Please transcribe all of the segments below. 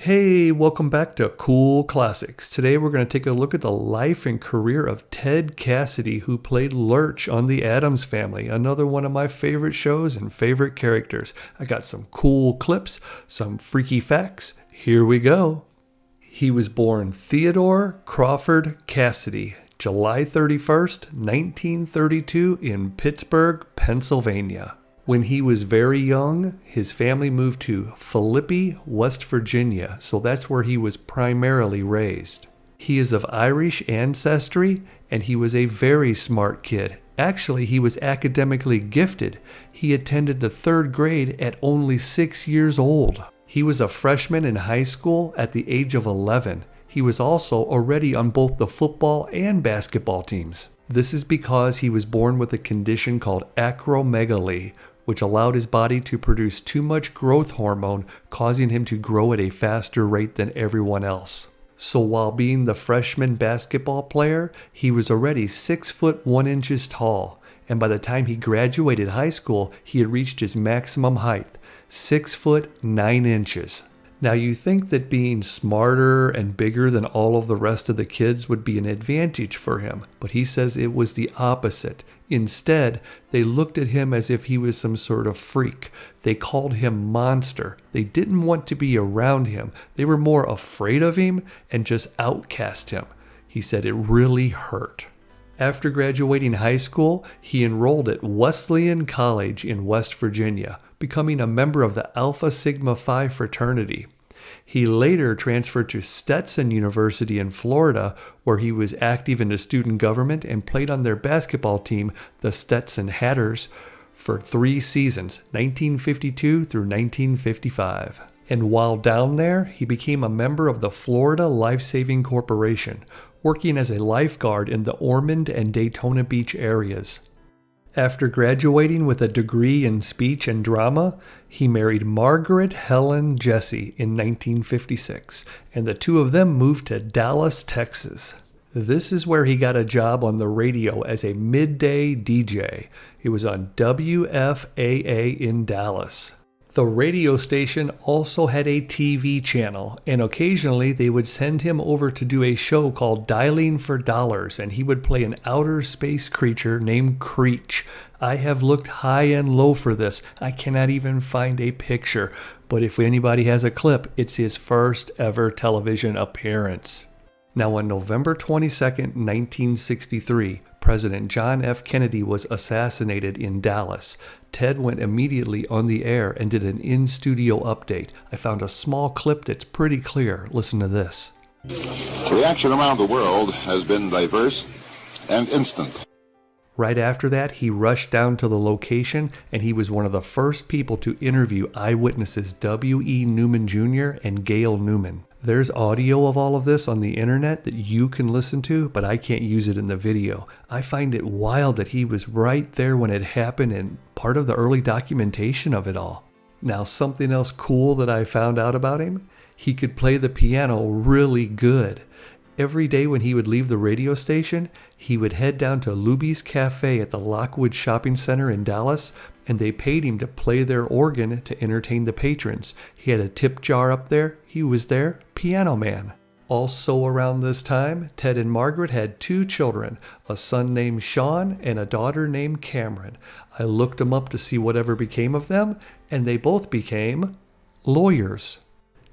Hey, welcome back to Cool Classics. Today we're going to take a look at the life and career of Ted Cassidy, who played Lurch on the Addams Family, another one of my favorite shows and favorite characters. I got some cool clips, some freaky facts. Here we go. He was born Theodore Crawford Cassidy, July 31st, 1932 in Pittsburgh, Pennsylvania. When he was very young, his family moved to Philippi, West Virginia, so that's where he was primarily raised. He is of Irish ancestry, and he was a very smart kid. Actually, he was academically gifted. He attended the 3rd grade at only 6 years old. He was a freshman in high school at the age of 11. He was also already on both the football and basketball teams. This is because he was born with a condition called acromegaly, which allowed his body to produce too much growth hormone, causing him to grow at a faster rate than everyone else. So while being the freshman basketball player, he was already 6 foot 1 inches tall, and by the time he graduated high school, he had reached his maximum height, 6 foot 9 inches. Now you think that being smarter and bigger than all of the rest of the kids would be an advantage for him, but he says it was the opposite. Instead, they looked at him as if he was some sort of freak. They called him monster. They didn't want to be around him. They were more afraid of him and just outcast him. He said it really hurt. After graduating high school, he enrolled at Wesleyan College in West Virginia, becoming a member of the Alpha Sigma Phi fraternity. He later transferred to Stetson University in Florida, where he was active in the student government and played on their basketball team, the Stetson Hatters, for 3 seasons, 1952 through 1955. And while down there, he became a member of the Florida Life Saving Corporation, working as a lifeguard in the Ormond and Daytona Beach areas. After graduating with a degree in speech and drama, he married Margaret Helen Jesse in 1956, and the two of them moved to Dallas, Texas. This is where he got a job on the radio as a midday DJ. It was on WFAA in Dallas. The radio station also had a TV channel, and occasionally they would send him over to do a show called Dialing for Dollars, and he would play an outer space creature named Creech. I have looked high and low for this. I cannot even find a picture, but if anybody has a clip, it's his first ever television appearance. Now on November 22nd, 1963, President John F. Kennedy was assassinated in Dallas. Ted went immediately on the air and did an in-studio update. I found a small clip that's pretty clear. Listen to this. Reaction around the world has been diverse and instant. Right after that, he rushed down to the location, and he was one of the first people to interview eyewitnesses W.E. Newman Jr. and Gail Newman. There's audio of all of this on the internet that you can listen to, but I can't use it in the video. I find it wild that he was right there when it happened and part of the early documentation of it all. Now, something else cool that I found out about him, he could play the piano really good. Every day when he would leave the radio station, he would head down to Luby's Cafe at the Lockwood Shopping Center in Dallas, and they paid him to play their organ to entertain the patrons. He had a tip jar up there. He was their piano man. Also around this time, Ted and Margaret had 2 children, a son named Sean and a daughter named Cameron. I looked them up to see whatever became of them, and they both became lawyers.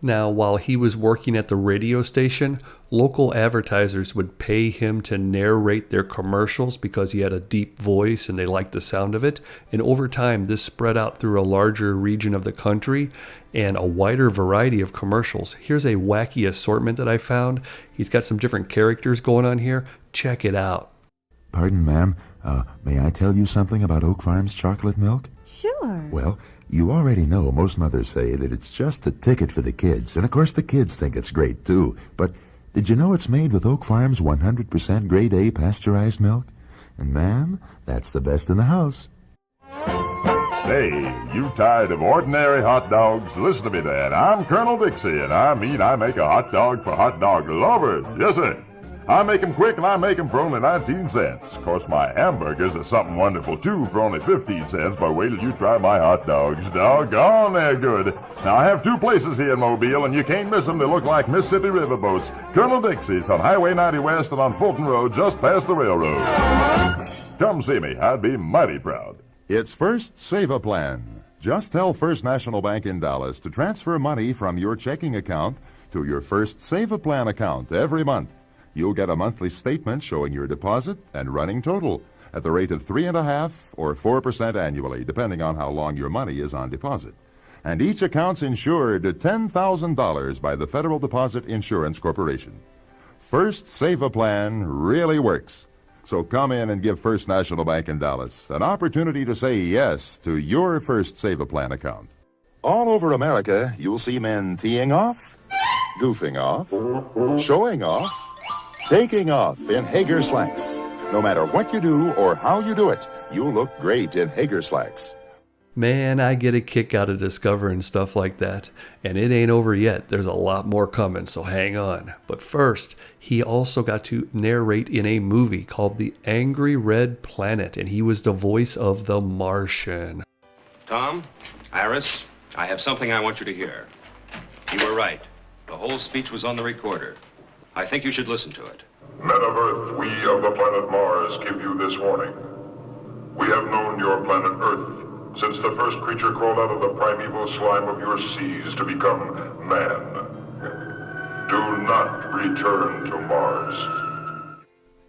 Now, while he was working at the radio station, local advertisers would pay him to narrate their commercials because he had a deep voice and they liked the sound of it. And over time, this spread out through a larger region of the country and a wider variety of commercials. Here's a wacky assortment that I found. He's got some different characters going on here. Check it out. Pardon, ma'am. May I tell you something about Oak Farm's chocolate milk? Sure. Well, you already know most mothers say that it's just the ticket for the kids. And of course the kids think it's great too. But did you know it's made with Oak Farm's 100% grade A pasteurized milk? And ma'am, that's the best in the house. Hey, you tired of ordinary hot dogs? Listen to me then. I'm Colonel Dixie, and I make a hot dog for hot dog lovers. Yes, sir. I make 'em quick and I make 'em for only 19 cents. Of course, my hamburgers are something wonderful, too, for only 15 cents. But wait till you try my hot dogs. Doggone, they're good. Now, I have two places here in Mobile, and you can't miss them. They look like Mississippi riverboats. Colonel Dixie's on Highway 90 West and on Fulton Road, just past the railroad. Come see me. I'd be mighty proud. It's First Save-A-Plan. Just tell First National Bank in Dallas to transfer money from your checking account to your First Save-A-Plan account every month. You'll get a monthly statement showing your deposit and running total at the rate of 3.5% or 4% annually, depending on how long your money is on deposit. And each account's insured at $10,000 by the Federal Deposit Insurance Corporation. First Save-A-Plan really works. So come in and give First National Bank in Dallas an opportunity to say yes to your First Save-A-Plan account. All over America, you'll see men teeing off, goofing off, showing off, taking off in Hager slacks. No matter what you do or how you do it, you'll look great in Hager slacks. Man, I get a kick out of discovering stuff like that. And it ain't over yet. There's a lot more coming, so hang on. But first, he also got to narrate in a movie called The Angry Red Planet, and he was the voice of the Martian. Tom, Iris, I have something I want you to hear. You were right. The whole speech was on the recorder. I think you should listen to it. Men of Earth, we of the planet Mars give you this warning. We have known your planet Earth since the first creature crawled out of the primeval slime of your seas to become man. Do not return to Mars.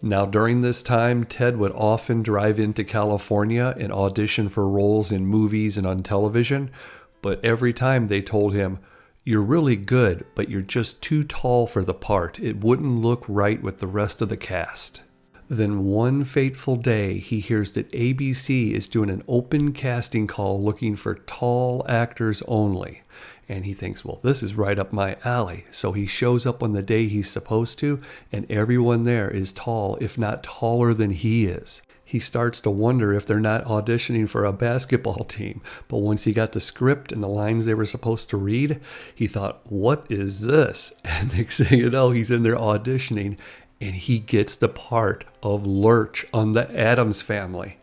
Now, during this time, Ted would often drive into California and audition for roles in movies and on television, but every time they told him, "You're really good, but you're just too tall for the part. It wouldn't look right with the rest of the cast." Then one fateful day, he hears that ABC is doing an open casting call looking for tall actors only. And he thinks, well, this is right up my alley. So he shows up on the day he's supposed to, and everyone there is tall, if not taller than he is. He starts to wonder if they're not auditioning for a basketball team. But once he got the script and the lines they were supposed to read, he thought, what is this? And next thing you know, he's in there auditioning, and he gets the part of Lurch on the Addams Family.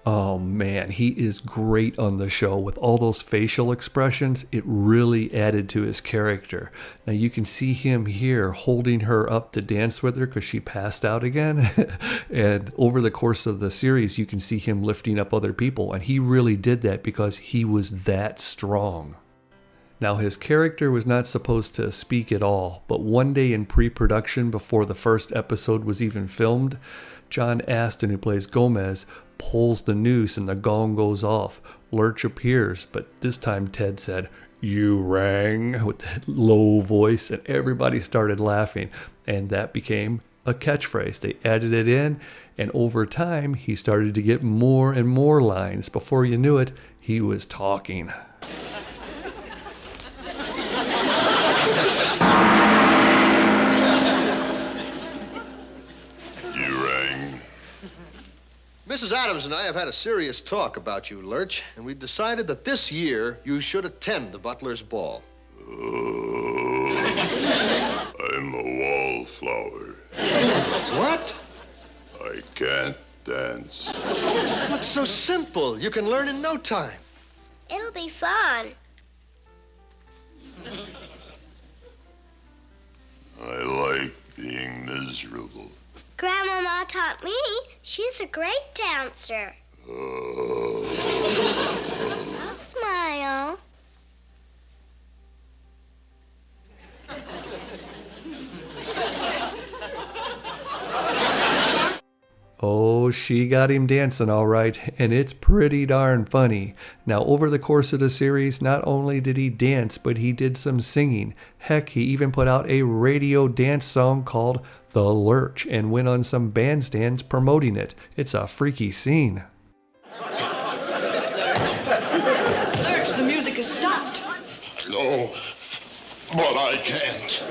Oh man, he is great on the show with all those facial expressions. It really added to his character. Now you can see him here holding her up to dance with her because she passed out again. And over the course of the series, you can see him lifting up other people. And he really did that because he was that strong. Now his character was not supposed to speak at all, but one day in pre-production before the first episode was even filmed, John Astin, who plays Gomez, pulls the noose and the gong goes off. Lurch appears, but this time Ted said, "You rang," with that low voice, and everybody started laughing, and that became a catchphrase. They added it in, and over time he started to get more and more lines. Before you knew it, he was talking. Mrs. Addams and I have had a serious talk about you, Lurch, and we've decided that this year you should attend the Butler's Ball. I'm a wallflower. What? I can't dance. What's so simple? You can learn in no time. It'll be fun. I like being miserable. Grandmama taught me. She's a great dancer. I'll smile. Oh, she got him dancing all right, and it's pretty darn funny. Now, over the course of the series, not only did he dance, but he did some singing. Heck, he even put out a radio dance song called The Lurch and went on some bandstands promoting it. It's a freaky scene. Lurch, the music has stopped. No, but I can't.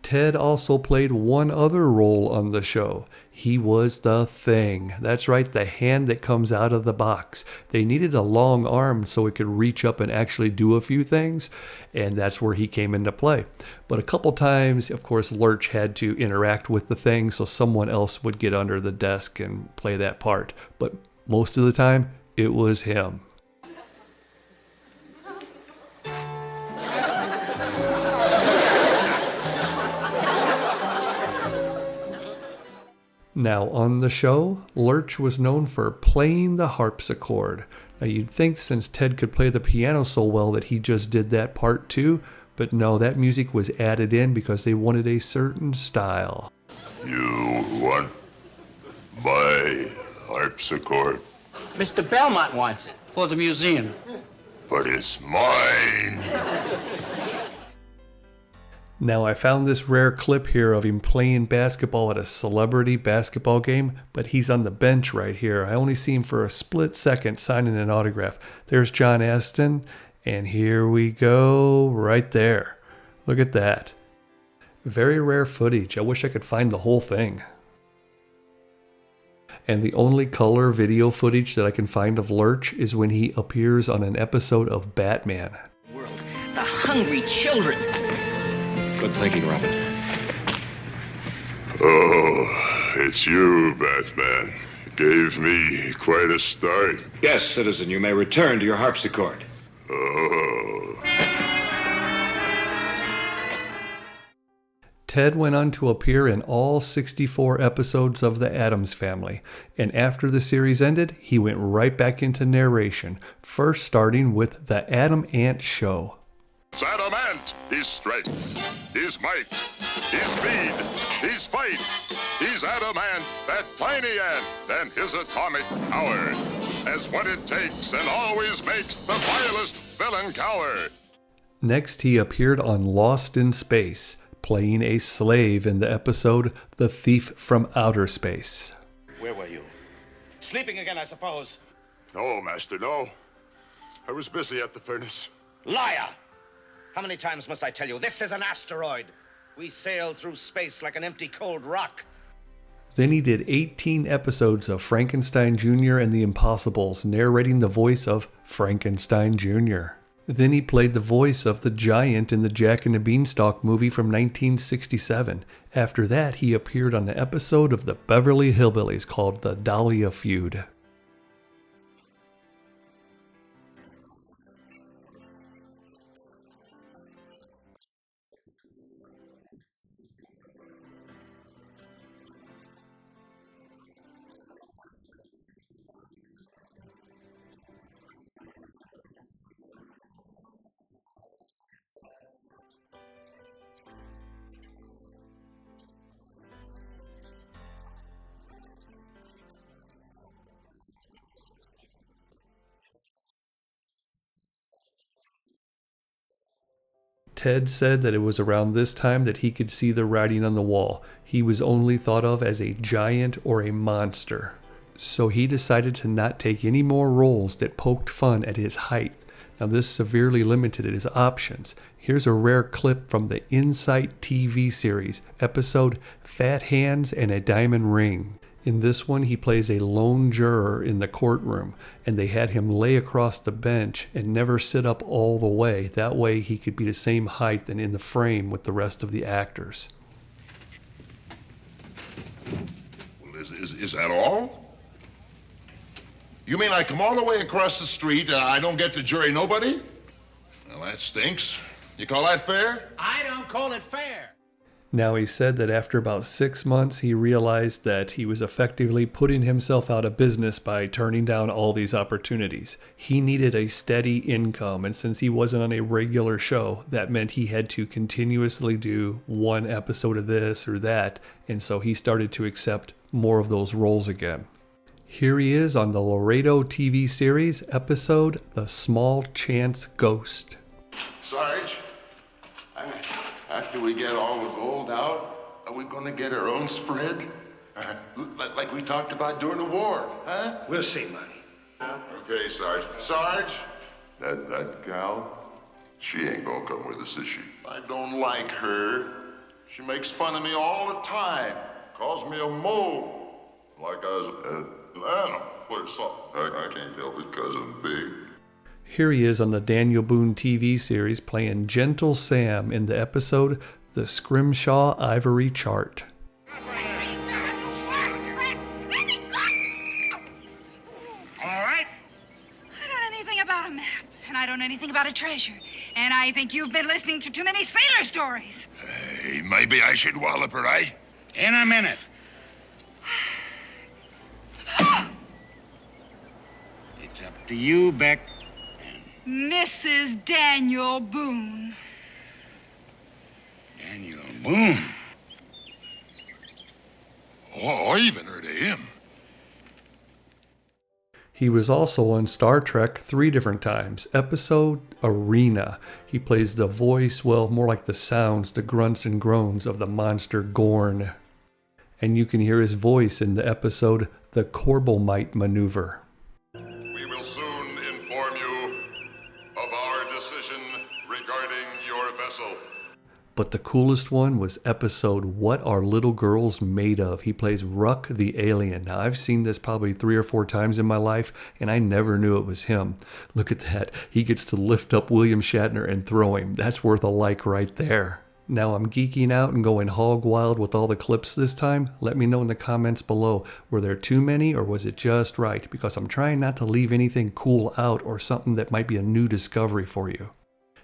Ted also played one other role on the show. He was the Thing. That's right, the hand that comes out of the box. They needed a long arm so it could reach up and actually do a few things, and that's where he came into play. But a couple times, of course, Lurch had to interact with the Thing, so someone else would get under the desk and play that part. But most of the time, it was him. Now, on the show, Lurch was known for playing the harpsichord. Now, you'd think since Ted could play the piano so well that he just did that part too, but no, that music was added in because they wanted a certain style. You want my harpsichord? Mr. Belmont wants it for the museum. But it's mine. Now, I found this rare clip here of him playing basketball at a celebrity basketball game, but he's on the bench right here. I only see him for a split second signing an autograph. There's John Aston, and here we go right there. Look at that. Very rare footage. I wish I could find the whole thing. And the only color video footage that I can find of Lurch is when he appears on an episode of Batman. World, the hungry children. Good thinking, Robin. Oh, it's you, Batman. Gave me quite a start. Yes, citizen, you may return to your harpsichord. Oh. Ted went on to appear in all 64 episodes of The Addams Family, and after the series ended, he went right back into narration, first starting with The Adam Ant Show. It's Adam Ant. His strength, his might, his speed, his fight. He's Adam Ant, that tiny ant, and his atomic power. Has what it takes and always makes the vilest villain cower. Next, he appeared on Lost in Space, playing a slave in the episode The Thief from Outer Space. Where were you? Sleeping again, I suppose. No, Master, no. I was busy at the furnace. Liar! How many times must I tell you, this is an asteroid. We sail through space like an empty cold rock. Then he did 18 episodes of Frankenstein Jr. and the Impossibles, narrating the voice of Frankenstein Jr. Then he played the voice of the giant in the Jack and the Beanstalk movie from 1967. After that, he appeared on an episode of the Beverly Hillbillies called The Dahlia Feud. Ted said that it was around this time that he could see the writing on the wall. He was only thought of as a giant or a monster. So he decided to not take any more roles that poked fun at his height. Now this severely limited his options. Here's a rare clip from the Insight TV series, episode Fat Hands and a Diamond Ring. In this one, he plays a lone juror in the courtroom, and they had him lay across the bench and never sit up all the way. That way he could be the same height and in the frame with the rest of the actors. Well, is that all? You mean I come all the way across the street and I don't get to jury nobody? Well, that stinks. You call that fair? I don't call it fair. Now he said that after about 6 months, he realized that he was effectively putting himself out of business by turning down all these opportunities. He needed a steady income, and since he wasn't on a regular show, that meant he had to continuously do one episode of this or that, and so he started to accept more of those roles again. Here he is on the Laredo TV series, episode The Small Chance Ghost. Sarge, after we get all the gold out, are we going to get our own spread? Like we talked about during the war, huh? We'll see, Money. Okay, Sarge. Sarge, That gal? She ain't gonna come with us, is she? I don't like her. She makes fun of me all the time. Calls me a mole. Like I was an animal or something. I can't help it because I'm big. Here he is on the Daniel Boone TV series playing Gentle Sam in the episode The Scrimshaw Ivory Chart. All right. I don't know anything about a map, and I don't know anything about a treasure. And I think you've been listening to too many sailor stories. Hey, maybe I should wallop her, eh? In a minute. It's up to you, Beck. Mrs. Daniel Boone. Daniel Boone? Oh, I even heard of him. He was also on Star Trek 3 different times. Episode Arena. He plays the voice, well, more like the sounds, the grunts and groans of the monster Gorn. And you can hear his voice in the episode The Corbomite Maneuver. We will soon inform you of our decision regarding your vessel. But the coolest one was episode What Are Little Girls Made Of? He plays Ruk the Alien. Now, I've seen this probably 3 or 4 times in my life, and I never knew it was him. Look at that. He gets to lift up William Shatner and throw him. That's worth a like right there. Now I'm geeking out and going hog wild with all the clips this time. Let me know in the comments below. Were there too many or was it just right? Because I'm trying not to leave anything cool out or something that might be a new discovery for you.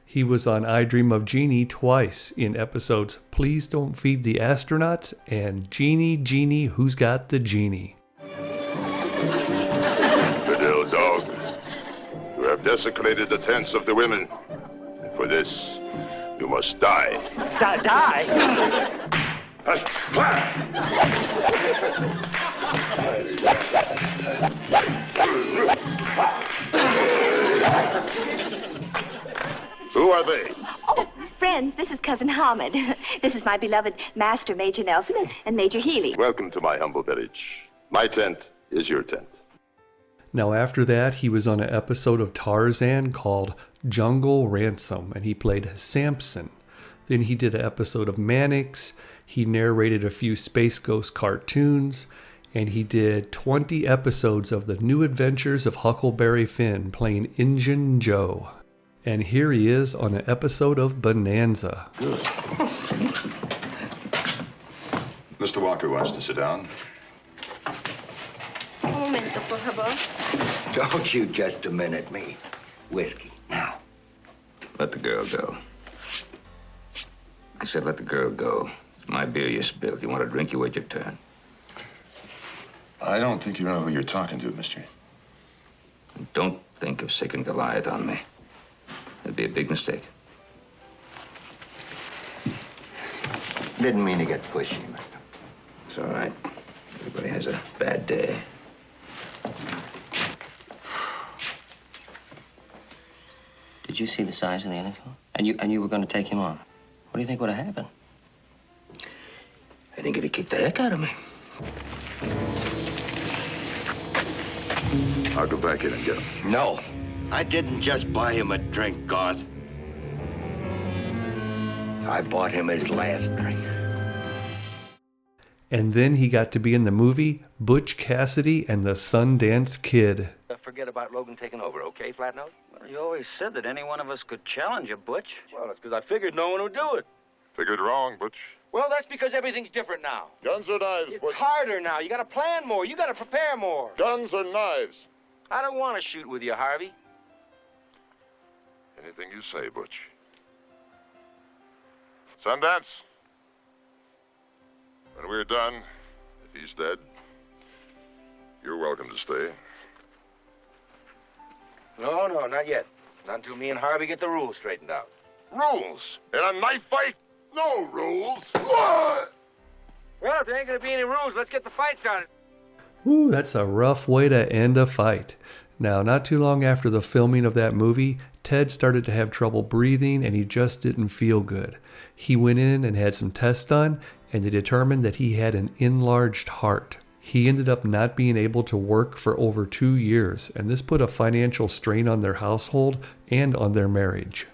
He was on I Dream of Jeannie twice in episodes Please Don't Feed the Astronauts and Jeannie, Jeannie, Who's Got the Genie? Fidel dog, you have desecrated the tents of the women. For this, you must die. Die? Who are they? Oh, friends, this is Cousin Hamid. This is my beloved Master Major Nelson and Major Healy. Welcome to my humble village. My tent is your tent. Now after that, he was on an episode of Tarzan called Jungle Ransom, and he played Samson. Then he did an episode of Mannix, he narrated a few Space Ghost cartoons, and he did 20 episodes of The New Adventures of Huckleberry Finn playing Injun Joe. And here he is on an episode of Bonanza. Good. Mr. Walker wants to sit down. Un momento, por favor. Don't you just a minute, me. Whiskey, now. Let the girl go. I said let the girl go. It's my beer you spilled. You want a drink, you wait your turn. I don't think you know who you're talking to, mister. And don't think of sicking Goliath on me. It'd be a big mistake. Didn't mean to get pushy, mister. It's all right. Everybody has a bad day. Did you see the size of the NFL? And you were going to take him on. What do you think would have happened? I think it'd kick the heck out of me. I'll go back in and get him. No. I didn't just buy him a drink, Garth. I bought him his last drink. And then he got to be in the movie Butch Cassidy and the Sundance Kid. Forget about Logan taking over, okay, Flatnose? Well, you always said that any one of us could challenge you, Butch. Well, that's because I figured no one would do it. Figured wrong, Butch. Well, that's because everything's different now. Guns or knives, It's Butch? harder now. You gotta plan more. You gotta prepare more. Guns or knives? I don't want to shoot with you, Harvey. Anything you say, Butch. Sundance? When we're done, if he's dead, you're welcome to stay. No, not yet. Not until me and Harvey get the rules straightened out. Rules? In a knife fight? No rules. What? Well, if there ain't gonna be any rules, let's get the fight started. Ooh, that's a rough way to end a fight. Now, not too long after the filming of that movie, Ted started to have trouble breathing and he just didn't feel good. He went in and had some tests done and they determined that he had an enlarged heart. He ended up not being able to work for over 2 years, and this put a financial strain on their household and on their marriage.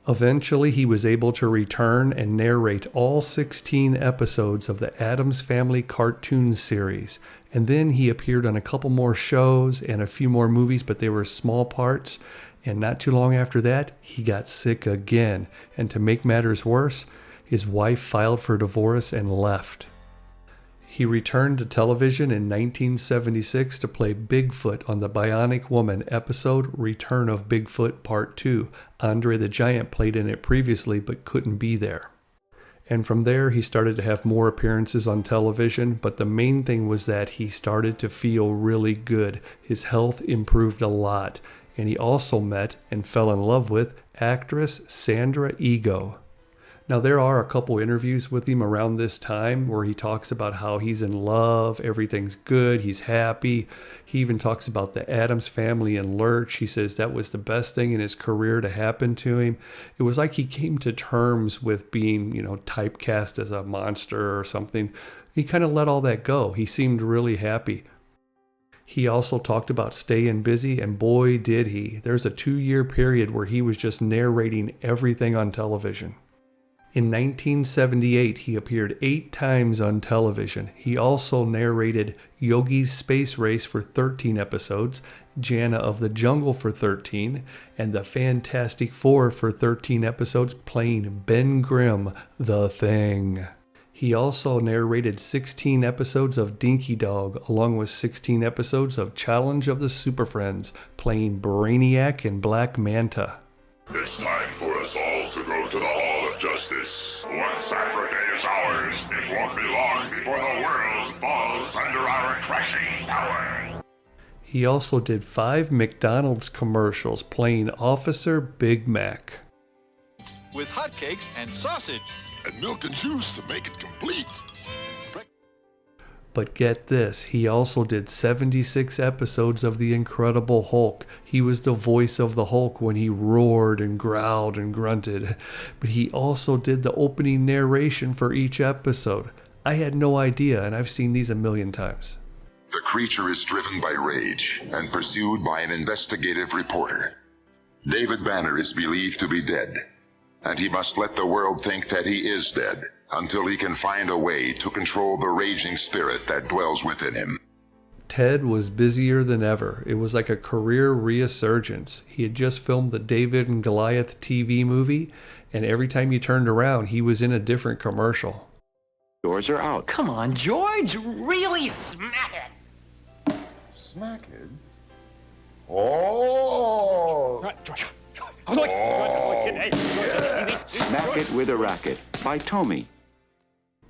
Eventually, he was able to return and narrate all 16 episodes of the Addams Family cartoon series, and then he appeared on a couple more shows and a few more movies, but they were small parts, and not too long after that, he got sick again, and to make matters worse, his wife filed for divorce and left. He returned to television in 1976 to play Bigfoot on the Bionic Woman episode Return of Bigfoot Part 2. Andre the Giant played in it previously but couldn't be there. And from there he started to have more appearances on television, but the main thing was that he started to feel really good. His health improved a lot, and he also met and fell in love with actress Sandra Ego. Now, there are a couple interviews with him around this time where he talks about how he's in love, everything's good, he's happy. He even talks about the Addams Family and Lurch. He says that was the best thing in his career to happen to him. It was like he came to terms with being, typecast as a monster or something. He kind of let all that go. He seemed really happy. He also talked about staying busy, and boy did he. There's a 2-year period where he was just narrating everything on television. In 1978, he appeared 8 times on television. He also narrated Yogi's Space Race for 13 episodes, Jana of the Jungle for 13, and the Fantastic Four for 13 episodes, playing Ben Grimm, the Thing. He also narrated 16 episodes of Dinky Dog, along with 16 episodes of Challenge of the Super Friends, playing Brainiac and Black Manta. It's time for us all to go to the Hall of Justice. Once Africa is ours, it won't be long before the world falls under our crushing power. He also did 5 McDonald's commercials playing Officer Big Mac. With hotcakes and sausage. And milk and juice to make it complete. But get this, he also did 76 episodes of The Incredible Hulk. He was the voice of the Hulk when he roared and growled and grunted. But he also did the opening narration for each episode. I had no idea, and I've seen these a million times. The creature is driven by rage and pursued by an investigative reporter. David Banner is believed to be dead, and he must let the world think that he is dead until he can find a way to control the raging spirit that dwells within him. Ted was busier than ever. It was like a career resurgence. He had just filmed the David and Goliath TV movie, and every time you turned around, he was in a different commercial. Doors are out. Come on, George, really smack it. Smack it? Oh! George. Smack It with a Racket by Tommy.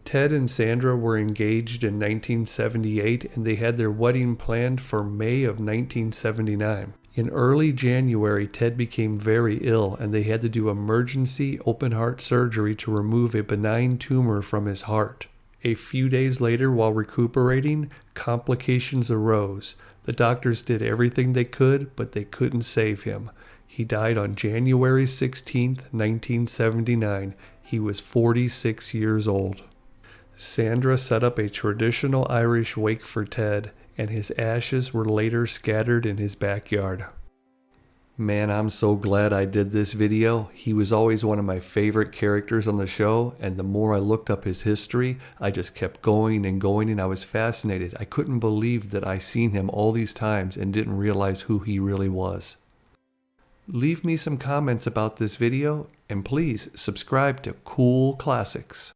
Ted and Sandra were engaged in 1978, and they had their wedding planned for May of 1979. In early January, Ted became very ill, and they had to do emergency open-heart surgery to remove a benign tumor from his heart. A few days later, while recuperating, complications arose. The doctors did everything they could, but they couldn't save him. He died on January 16, 1979. He was 46 years old. Sandra set up a traditional Irish wake for Ted, and his ashes were later scattered in his backyard. Man, I'm so glad I did this video. He was always one of my favorite characters on the show, and the more I looked up his history, I just kept going, and I was fascinated. I couldn't believe that I seen him all these times and didn't realize who he really was. Leave me some comments about this video, and please subscribe to Cool Classics.